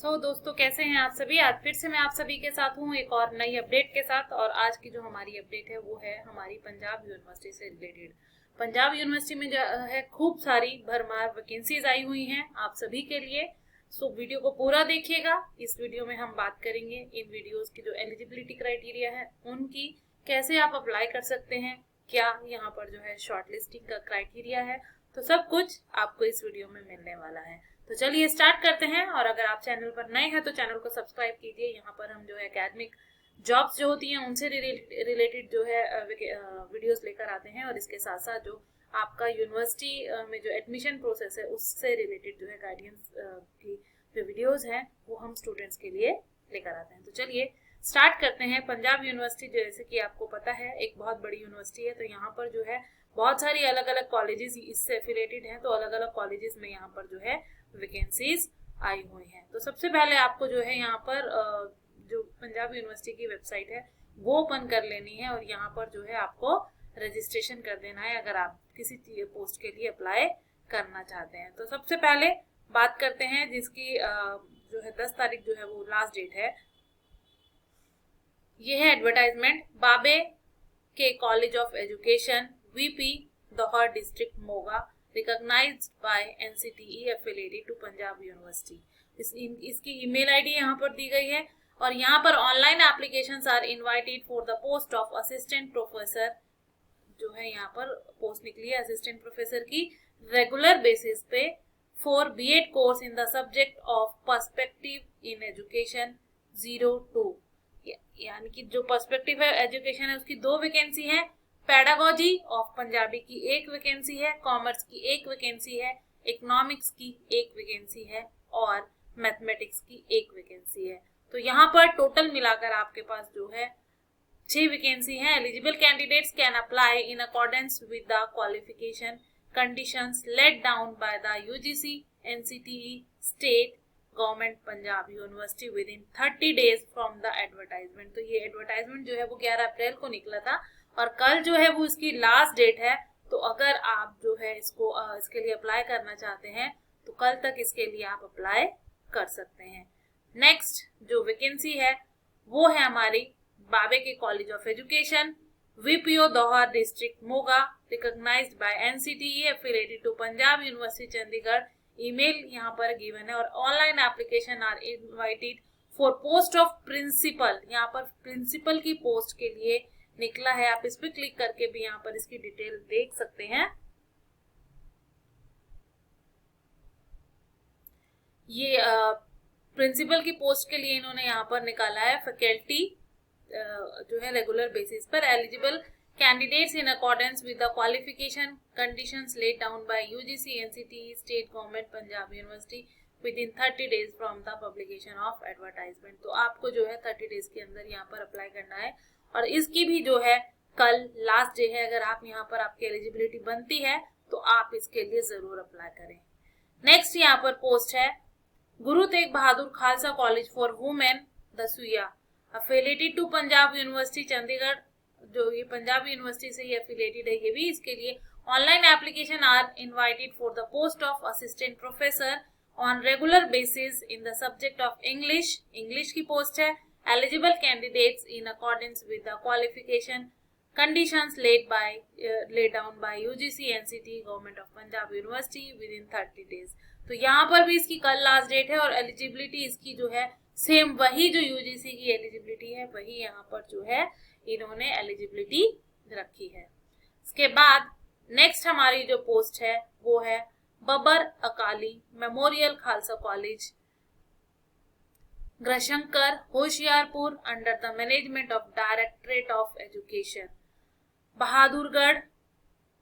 दोस्तों कैसे हैं आप सभी। आज फिर से मैं आप सभी के साथ हूँ एक और नई अपडेट के साथ। और आज की जो हमारी अपडेट है वो है हमारी पंजाब यूनिवर्सिटी से रिलेटेड। पंजाब यूनिवर्सिटी में जो है खूब सारी भरमार वैकेंसीज आई हुई हैं आप सभी के लिए। वीडियो को पूरा देखिएगा। इस वीडियो में हम बात करेंगे इन वीडियोस की जो एलिजिबिलिटी क्राइटेरिया है उनकी, कैसे आप अप्लाई कर सकते हैं, क्या यहाँ पर जो है शॉर्टलिस्टिंग का क्राइटेरिया है, तो सब कुछ आपको इस वीडियो में मिलने वाला है। तो चलिए स्टार्ट करते हैं। और अगर आप चैनल पर नए हैं तो चैनल को सब्सक्राइब कीजिए। यहाँ पर हम जो है एकेडमिक जॉब्स जो होती हैं उनसे रिलेटेड जो है वीडियोस लेकर आते हैं, और इसके साथ साथ जो आपका यूनिवर्सिटी में जो एडमिशन प्रोसेस है उससे रिलेटेड जो है गाइडेंस की जो वीडियोस हैं वो हम स्टूडेंट्स के लिए लेकर आते हैं। तो चलिए स्टार्ट करते हैं। पंजाब यूनिवर्सिटी जैसे कि आपको पता है एक बहुत बड़ी यूनिवर्सिटी है, तो यहाँ पर जो है बहुत सारी अलग अलग कॉलेजेस इससे एफिलेटेड हैं। तो अलग अलग कॉलेजेस में यहाँ पर जो है वैकेंसीज आई हुई हैं। तो सबसे पहले आपको जो है यहाँ पर जो पंजाब यूनिवर्सिटी की वेबसाइट है वो ओपन कर लेनी है, और यहाँ पर जो है आपको रजिस्ट्रेशन कर देना है अगर आप किसी पोस्ट के लिए अप्लाई करना चाहते हैं। तो सबसे पहले बात करते हैं जिसकी जो है 10 तारीख जो है वो लास्ट डेट है। ये है advertisement. Babe Ke college of education VP Dauhar district Moga recognized by NCTE affiliated to Punjab university. इसकी ईमेल आईडी यहाँ पर दी गई है, और यहाँ पर online applications are invited for the post of assistant professor. जो है यहाँ पर पोस्ट निकली है असिस्टेंट प्रोफेसर की, रेगुलर बेसिस पे for B Ed course in the subject of perspective in education 02। यानी कि जो पर्सपेक्टिव है एजुकेशन है उसकी 2 वैकेंसी है। पेडागोजी ऑफ पंजाबी की 1 वैकेंसी है, कॉमर्स की 1 वैकेंसी है, इकोनॉमिक्स की 1 वैकेंसी है, और मैथमेटिक्स की 1 वैकेंसी है। तो यहाँ पर टोटल मिलाकर आपके पास जो है 6 वैकेंसी है। Eligible candidates can apply in accordance with the qualification conditions laid down by the UGC NCTE state government Punjab University within 30 days from the advertisement. तो ये एडवर्टाइजमेंट जो है वो 11 अप्रैल को निकला था, और कल जो है वो इसकी लास्ट डेट है। तो अगर आप जो है इसके लिए अप्लाई करना चाहते हैं तो कल तक इसके लिए आप अप्लाई कर सकते हैं। नेक्स्ट जो वैकेंसी है वो है हमारी Babe Ke college of education VPO Dauhar district Moga recognized by NCTE affiliated to Punjab university Chandigarh. Email यहाँ पर गिवन है, और online application are invited for post of principal. यहाँ पर प्रिंसिपल की पोस्ट के लिए निकला है, आप इस पे क्लिक करके भी यहाँ पर इसकी डिटेल देख सकते हैं। ये प्रिंसिपल की पोस्ट के लिए इन्होंने यहाँ पर निकाला है फैकल्टी जो है रेगुलर बेसिस पर। Eligible candidates in accordance with the qualification conditions laid down bye UGC NCTE state government Punjab University within 30 days from the publication of advertisement. तो आपको जो है 30 डेज के अंदर यहाँ पर अप्लाई करना है, और इसकी भी जो है कल लास्ट डे है। अगर आप यहाँ पर आपकी एलिजिबिलिटी बनती है तो आप इसके लिए जरूर अप्लाई करें। नेक्स्ट यहाँ पर पोस्ट है Guru Tegh Bahadur Khalsa college for women Dasuya affiliated to Punjab university Chandigarh. जो ये पंजाब यूनिवर्सिटी से ही एफिलिएटेड है, ये भी इसके लिए online application are invited for the post of assistant professor on regular basis in the subject of English. English की पोस्ट है। Eligible candidates in accordance with the qualification conditions laid down by UGC NCT Government of Punjab University within 30 days। तो यहाँ पर भी इसकी कल last date है, और एलिजिबिलिटी इसकी जो है सेम वही जो यूजीसी की एलिजिबिलिटी है वही यहाँ पर जो है इन्होंने एलिजिबिलिटी रखी है। इसके बाद नेक्स्ट हमारी जो पोस्ट है वो है Babbar Akali memorial Khalsa college Garhshankar Hoshiarpur under the management of directorate of education Bahadurgarh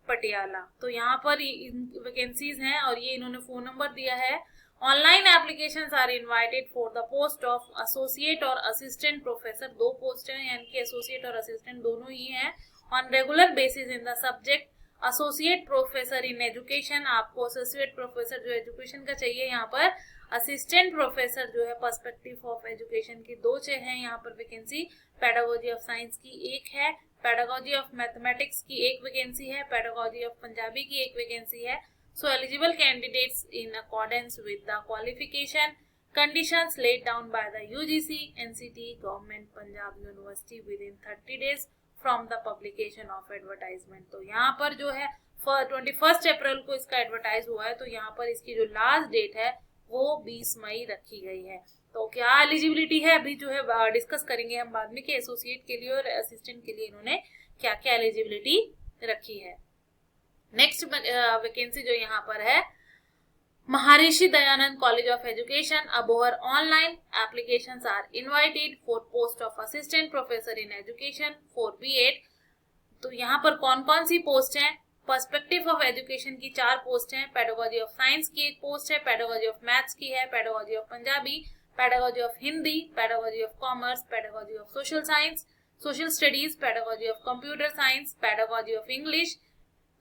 Patiala. तो यहाँ पर वैकेंसीज हैं, और ये इन्होंने फोन नंबर दिया है। Online applications are invited for the post of associate और असिस्टेंट प्रोफेसर। 2 पोस्ट हैं, यानी कि एसोसिएट और असिस्टेंट दोनों ही हैं। On regular basis in the subject associate professor in education. आपको एसोसिएट प्रोफेसर जो एजुकेशन का चाहिए यहाँ पर। असिस्टेंट प्रोफेसर जो है पर्सपेक्टिव ऑफ एजुकेशन की 2 हैं यहाँ पर वैकेंसी। पेडागोजी ऑफ साइंस की 1 है, पेडागोजी ऑफ मैथमेटिक्स की 1 वैकेंसी है, पेडागोजी ऑफ पंजाबी की 1 वैकेंसी है। So eligible candidates in accordance with the qualification conditions laid down by the UGC NCT Government Punjab University within 30 days from the publication of advertisement। तो यहाँ पर जो है 21 अप्रैल को इसका एडवर्टाइज हुआ है, तो यहाँ पर इसकी जो लास्ट डेट है वो 20 मई रखी गई है। तो क्या एलिजिबिलिटी है अभी जो है डिस्कस करेंगे हम बाद में कि एसोसिएट के लिए और असिस्टेंट के लिए इन्होंने क्या क्या एलिजिबिलिटी रखी है। नेक्स्ट वैकेंसी जो यहाँ पर है, Maharishi Dayanand College of Education, Abohar, online applications are invited for post of assistant professor in education for B.Ed। तो यहाँ पर कौन कौन सी पोस्ट हैं? पर्सपेक्टिव ऑफ एजुकेशन की 4 पोस्ट हैं, पेडागोजी ऑफ साइंस की 1 पोस्ट है, पेडागोजी ऑफ मैथ्स की है, pedagogy of Punjabi, pedagogy of Hindi, pedagogy of commerce, pedagogy of social science, social studies, pedagogy of computer science, pedagogy of English.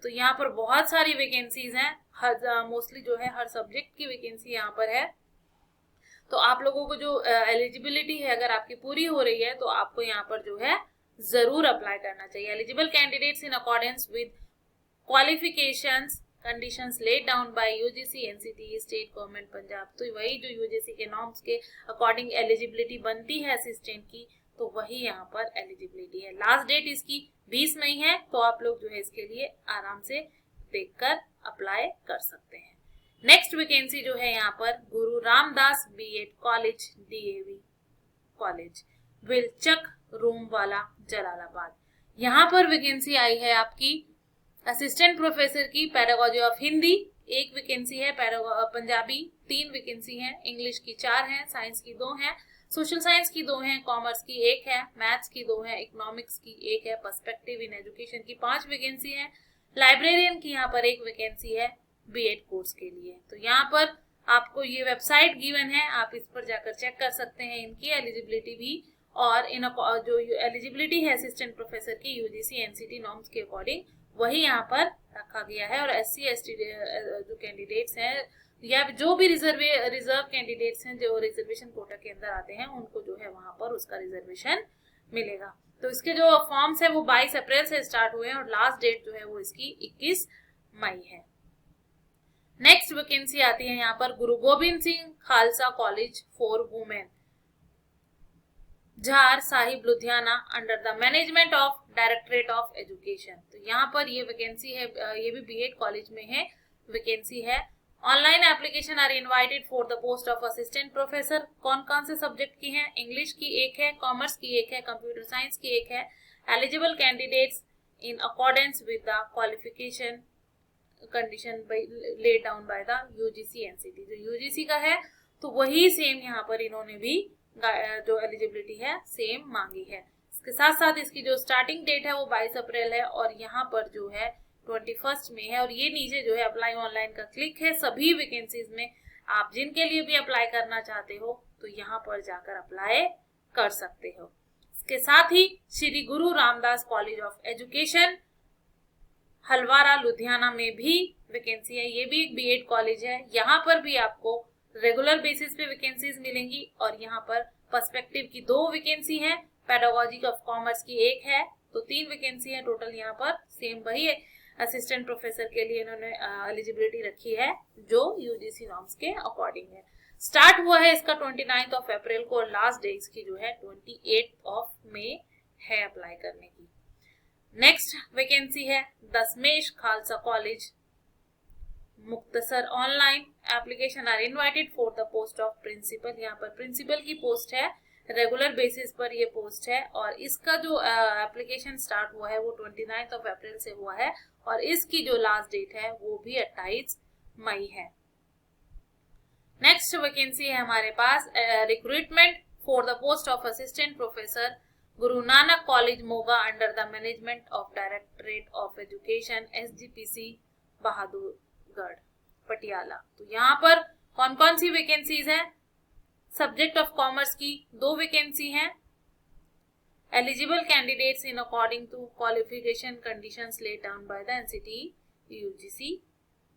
तो यहाँ पर बहुत सारी वैकेंसीज हैं, मोस्टली जो है हर सब्जेक्ट की वैकेंसी यहाँ पर है। तो आप लोगों को जो एलिजिबिलिटी है अगर आपकी पूरी हो रही है तो आपको यहाँ पर जो है जरूर अप्लाई करना चाहिए। Eligible candidates in accordance with qualifications conditions laid down bye UGC NCT state government Punjab. तो वही जो यूजीसी के नॉर्म्स के अकॉर्डिंग एलिजिबिलिटी बनती है असिस्टेंट की, तो वही यहाँ पर एलिजिबिलिटी है। लास्ट डेट इसकी 20 मई है, तो आप लोग जो है इसके लिए आराम से देखकर अप्लाई कर सकते हैं। नेक्स्ट वैकेंसी जो है यहाँ पर Guru Ramdas B.Ed college DAV college विलचक रूमवाला जलालाबाद। यहाँ पर वैकेंसी आई है आपकी असिस्टेंट प्रोफेसर की। पैडागोजी ऑफ हिंदी 1 वैकेंसी है, पंजाबी 3 वैकेंसी है, इंग्लिश की 4 है, साइंस की 2 है, सोशल साइंस की 2 है, कॉमर्स की 1 है, मैथ्स की 2 है, इकोनॉमिक्स की 1 है, पर्सपेक्टिव इन एजुकेशन की 5 वैकेंसी है, लाइब्रेरियन की यहाँ पर 1 वैकेंसी है B.Ed कोर्स के लिए। तो यहाँ पर आपको ये वेबसाइट गिवन है, आप इस पर जाकर चेक कर सकते हैं इनकी एलिजिबिलिटी भी, और इन जो एलिजिबिलिटी है असिस्टेंट प्रोफेसर की यूजीसी एनसीटी नॉर्म्स के अकॉर्डिंग वही यहाँ पर रखा गया है। और SC ST जो कैंडिडेट्स हैं या जो भी रिजर्व कैंडिडेट्स हैं जो रिजर्वेशन कोटा के अंदर आते हैं उनको जो है वहां पर उसका रिजर्वेशन मिलेगा। तो इसके जो फॉर्म्स है वो 22 अप्रैल से स्टार्ट हुए हैं और लास्ट डेट जो है वो इसकी 21 मई है। नेक्स्ट वैकेंसी आती है यहाँ पर Guru Gobind Singh Khalsa college for women Jhar Sahib Ludhiana under the management of directorate of education. तो यहाँ पर ये वैकेंसी है, ये भी B.Ed कॉलेज में है वैकेंसी है। Online application are invited for the post of assistant professor. कौन कौन से सब्जेक्ट की हैं? इंग्लिश की 1 है, कॉमर्स की 1 है, कंप्यूटर साइंस की 1 है। Eligible candidates in accordance with the qualification condition lead down by the UGC NCT. जो यूजीसी का है तो वही सेम यहाँ पर इन्होंने भी जो एलिजिबिलिटी है सेम मांगी है। इसके साथ साथ इसकी जो स्टार्टिंग डेट है वो 22 अप्रैल है और यहाँ पर जो है 21 में है। और ये नीचे जो है अप्लाई ऑनलाइन का क्लिक है। सभी वैकेंसीज में आप जिनके लिए भी अप्लाई करना चाहते हो तो यहाँ पर जाकर अप्लाई कर सकते हो। इसके साथ ही श्री गुरु Ramdas college of education Halwara Ludhiana में भी वैकेंसी है। ये भी एक B.Ed कॉलेज है। यहाँ पर भी आपको रेगुलर बेसिस पे वैकेंसीज मिलेंगी और यहाँ पर पर्सपेक्टिव की 2 वैकेंसी है, पेडागोजी ऑफ कॉमर्स की 1 है, तो 3 वैकेंसी है टोटल। यहाँ पर सेम वही है, असिस्टेंट प्रोफेसर के लिए इन्होंने एलिजिबिलिटी रखी है जो यूजीसी नॉर्म्स के अकॉर्डिंग है। स्टार्ट हुआ है इसका 29 अप्रैल को और लास्ट डे इसकी जो है 28 मई है अप्लाई करने की। नेक्स्ट वैकेंसी है Dashmesh Khalsa College Muktsar. Online application are invited for the post of principal. यहाँ पर प्रिंसिपल की पोस्ट है, रेगुलर बेसिस पर ये पोस्ट है और इसका जो एप्लीकेशन स्टार्ट हुआ है वो 29 अप्रैल से हुआ है और इसकी जो लास्ट डेट है वो भी 28 मई है। नेक्स्ट वैकेंसी है हमारे पास recruitment for the post of assistant professor Guru Nanak college Moga under the management of directorate of education SGPC Bahadurgarh Patiala. तो यहाँ पर कौन कौन सी वैकेंसीज हैं? सब्जेक्ट ऑफ कॉमर्स की 2 वैकेंसी हैं। Eligible candidates in according to qualification conditions laid down by the NCT UGC।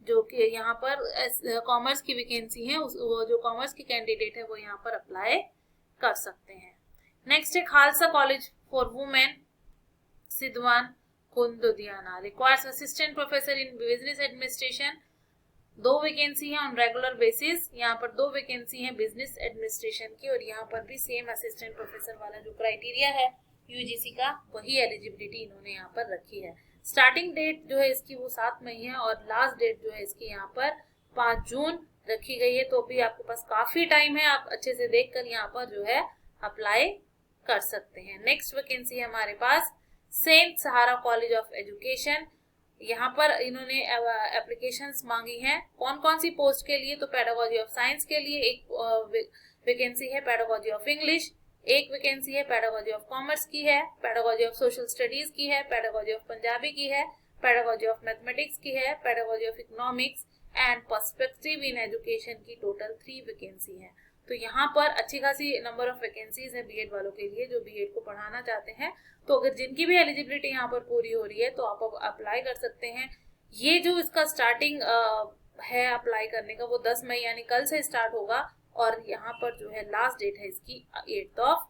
जो कि यहाँ पर कॉमर्स की वैकेंसी है, वो जो कॉमर्स की कैंडिडेट है वो यहाँ पर अप्लाई कर सकते हैं। नेक्स्ट है खालसा कॉलेज फॉर वुमेन सिद्धवान कुंद Ludhiana requires assistant professor in business administration 2 vacancy है ऑन रेगुलर बेसिस, यहाँ पर 2 वैकेंसी है बिजनेस एडमिनिस्ट्रेशन की, और यहाँ पर भी सेम असिस्टेंट प्रोफेसर वाला जो क्राइटेरिया है यूजीसी का वही एलिजिबिलिटी इन्होंने यहाँ पर रखी है। स्टार्टिंग डेट जो है इसकी वो 7 मई है और लास्ट डेट जो है इसकी यहाँ पर 5 जून रखी गई है। तो अभी आपके पास काफी टाइम है, आप अच्छे से देखकर यहाँ पर जो है अप्लाई कर सकते हैं। नेक्स्ट वैकेंसी है हमारे पास saint Sahara college of education. यहाँ पर इन्होंने एप्लीकेशंस मांगी हैं। कौन कौन सी पोस्ट के लिए? तो पेडागोजी ऑफ साइंस के लिए एक वैकेंसी है, पेडागोजी ऑफ इंग्लिश एक वैकेंसी है, पेडागोजी ऑफ कॉमर्स की है, पेडागोजी ऑफ सोशल स्टडीज की है, पेडागोजी ऑफ पंजाबी की है, पेडागोजी ऑफ मैथमेटिक्स की है, pedagogy of economics and perspective in education की टोटल 3 वैकेंसी है। तो यहाँ पर अच्छी खासी नंबर ऑफ वैकेंसीज है बीएड वालों के लिए जो बीएड को पढ़ाना चाहते हैं। तो अगर जिनकी भी एलिजिबिलिटी यहाँ पर पूरी हो रही है तो आप अप्लाई कर सकते हैं। ये जो इसका स्टार्टिंग है अप्लाई करने का वो 10 मई यानी कल से स्टार्ट होगा, और यहाँ पर जो है लास्ट डेट है इसकी 8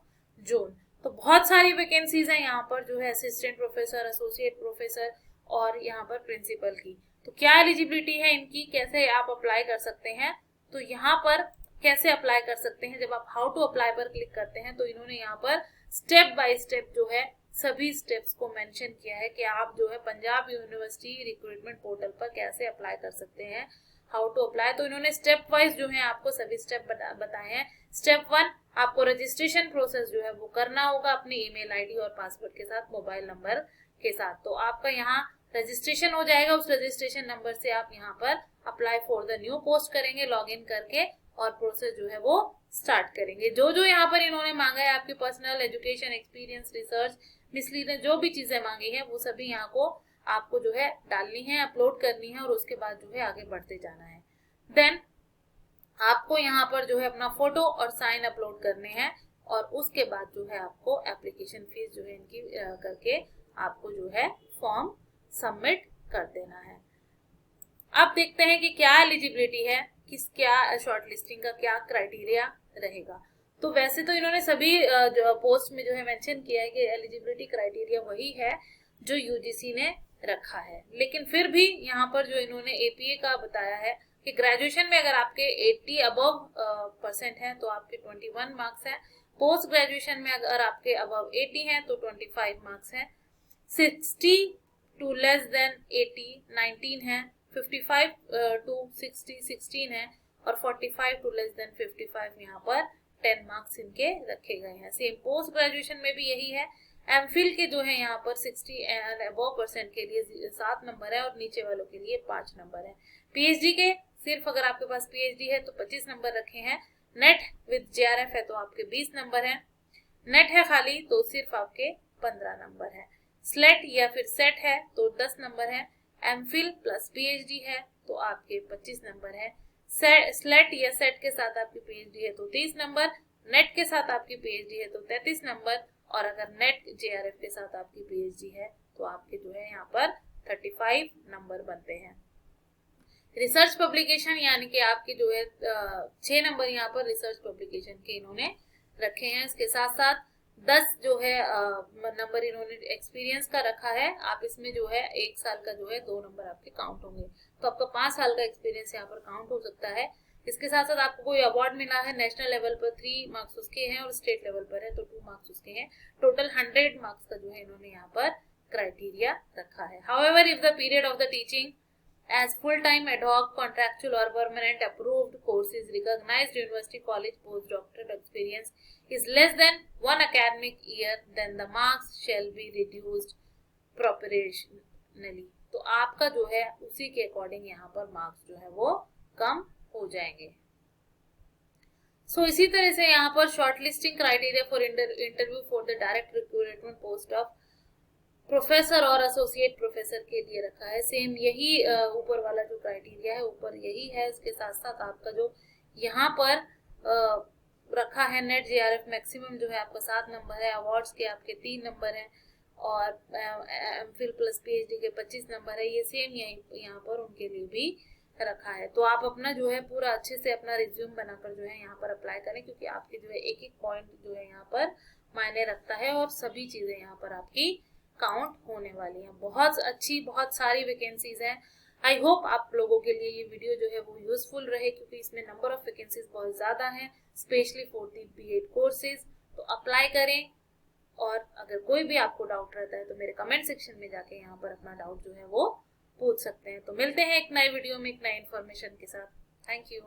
जून। तो बहुत सारी वैकेंसीज हैं यहाँ पर जो है असिस्टेंट प्रोफेसर, एसोसिएट प्रोफेसर और यहाँ पर प्रिंसिपल की। तो क्या एलिजिबिलिटी है इनकी, कैसे आप अप्लाई कर सकते हैं? तो यहाँ पर कैसे अप्लाई कर सकते हैं, जब आप हाउ टू अप्लाई पर क्लिक करते हैं तो इन्होंने यहाँ पर स्टेप बाय स्टेप जो है सभी स्टेप्स को मेंशन किया है कि आप जो है पंजाब यूनिवर्सिटी रिक्रूटमेंट पोर्टल पर कैसे अप्लाई कर सकते हैं, हाउ टू अप्लाई। तो इन्होंने स्टेप वाइज जो है आपको सभी स्टेप बताए हैं। स्टेप 1, आपको रजिस्ट्रेशन प्रोसेस जो है वो करना होगा अपनी ईमेल आईडी और पासवर्ड के साथ, मोबाइल नंबर के साथ। तो आपका यहाँ रजिस्ट्रेशन हो जाएगा, उस रजिस्ट्रेशन नंबर से आप यहाँ पर apply for the new post करेंगे लॉगिन करके, और प्रोसेस जो है वो स्टार्ट करेंगे। जो जो यहाँ पर इन्होंने मांगा है आपकी personal education experience, research, miscellaneous जो भी चीजें मांगी है वो सभी यहाँ को आपको जो है डालनी है, अपलोड करनी है, और उसके बाद जो है आगे बढ़ते जाना है। देन आपको यहाँ पर जो है अपना फोटो और साइन अपलोड करने हैं, और उसके बाद जो है आपको एप्लीकेशन फीस जो है इनकी करके आपको जो है फॉर्म सबमिट कर देना है। अब देखते हैं कि क्या एलिजिबिलिटी है, क्या शॉर्टलिस्टिंग का क्या क्राइटेरिया रहेगा। तो वैसे तो इन्होंने सभी जो पोस्ट में जो है मेंशन किया है कि एलिजिबिलिटी क्राइटेरिया वही है जो यूजीसी ने रखा है, लेकिन फिर भी यहाँ पर जो इन्होंने एपीए का बताया है कि ग्रेजुएशन में अगर आपके 80 अबव% है तो आपके 21 मार्क्स है, पोस्ट ग्रेजुएशन में अगर आपके अबव 80 हैं तो 25 मार्क्स है, 60 टू लेस देन 80 19 है, 55 टू 60 16 है, और 45 टू लेस देन 55 यहाँ पर 10 मार्क्स इनके रखे गए हैं। सेम पोस्ट ग्रेजुएशन में भी यही है। एमफिल के जो है यहाँ पर 60 एंड अबव% के लिए 7 नंबर है और नीचे वालों के लिए 5 नंबर है। पीएचडी के सिर्फ अगर आपके पास पीएचडी है तो 25 नंबर रखे हैं। नेट विद जेआरएफ है तो आपके 20 नंबर है। नेट है खाली तो सिर्फ आपके 15 नंबर है। स्लेट या फिर सेट है तो 10 नंबर है। एमफिल प्लस पीएचडी है तो आपके 25 नंबर है। स्लेट या सेट के साथ आपकी पीएचडी है तो 30 नंबर, नेट के साथ आपकी पीएचडी है तो 33 नंबर, और अगर नेट जेआरएफ के साथ आपकी पीएचडी है तो आपके जो है यहाँ पर 35 नंबर बनते हैं। रिसर्च पब्लिकेशन यानी कि आपके जो है 6 नंबर यहाँ पर रिसर्च पब्लिकेशन के इन्होंने रखे हैं। इसके साथ साथ 10 जो है नंबर इन्होंने एक्सपीरियंस का रखा है। आप इसमें जो है 1 साल का जो है 2 नंबर आपके काउंट होंगे, तो आपका 5 साल का एक्सपीरियंस यहाँ पर काउंट हो सकता है। इसके साथ साथ आपको कोई अवार्ड मिला है नेशनल लेवल पर 3 मार्क्स उसके हैं, और स्टेट लेवल पर है तो 2 मार्क्स उसके हैं। टोटल 100 मार्क्स का जो है इन्होंने यहाँ पर क्राइटेरिया रखा है। However if the period of the teaching as full-time, ad hoc, contractual or permanent approved courses recognized university college postdoctoral experience is less than 1 academic year, then the marks shall be reduced proportionally। तो आपका जो है उसी के according यहाँ पर marks जो है वो कम हो जाएंगे। सो इसी तरह से यहाँ पर shortlisting criteria for interview for the direct recruitment post of professor और एसोसिएट प्रोफेसर के लिए रखा है। सेम यही ऊपर वाला जो क्राइटेरिया है ऊपर यही है। इसके साथ साथ आपका जो यहाँ पर रखा है नेट जेआरएफ मैक्सिमम जो है आपका 7 नंबर है। अवार्ड्स के आपके 3 नंबर हैं, और एमफिल प्लस पीएचडी के 25 नंबर है। ये सेम यहाँ पर उनके लिए भी रखा है। तो आप अपना जो है पूरा अच्छे से अपना रिज्यूम बनाकर जो है यहाँ पर अप्लाई करें, क्योंकि आपके जो है एक एक पॉइंट जो है यहाँ पर मायने रखता है, और सभी चीजें यहाँ पर आपकी काउंट होने वाली हैं। बहुत अच्छी बहुत सारी वैकेंसीज हैं। आई होप आप लोगों के लिए ये वीडियो जो है वो यूजफुल रहे, क्योंकि इसमें नंबर ऑफ वैकेंसीज बहुत ज़्यादा हैं, specially for the BEd courses. तो अप्लाई करें, और अगर कोई भी आपको डाउट रहता है तो मेरे कमेंट सेक्शन में जाके यहाँ पर अपना डाउट जो है वो पूछ सकते हैं। तो मिलते हैं एक नए वीडियो में एक नए इन्फॉर्मेशन के साथ। Thank you.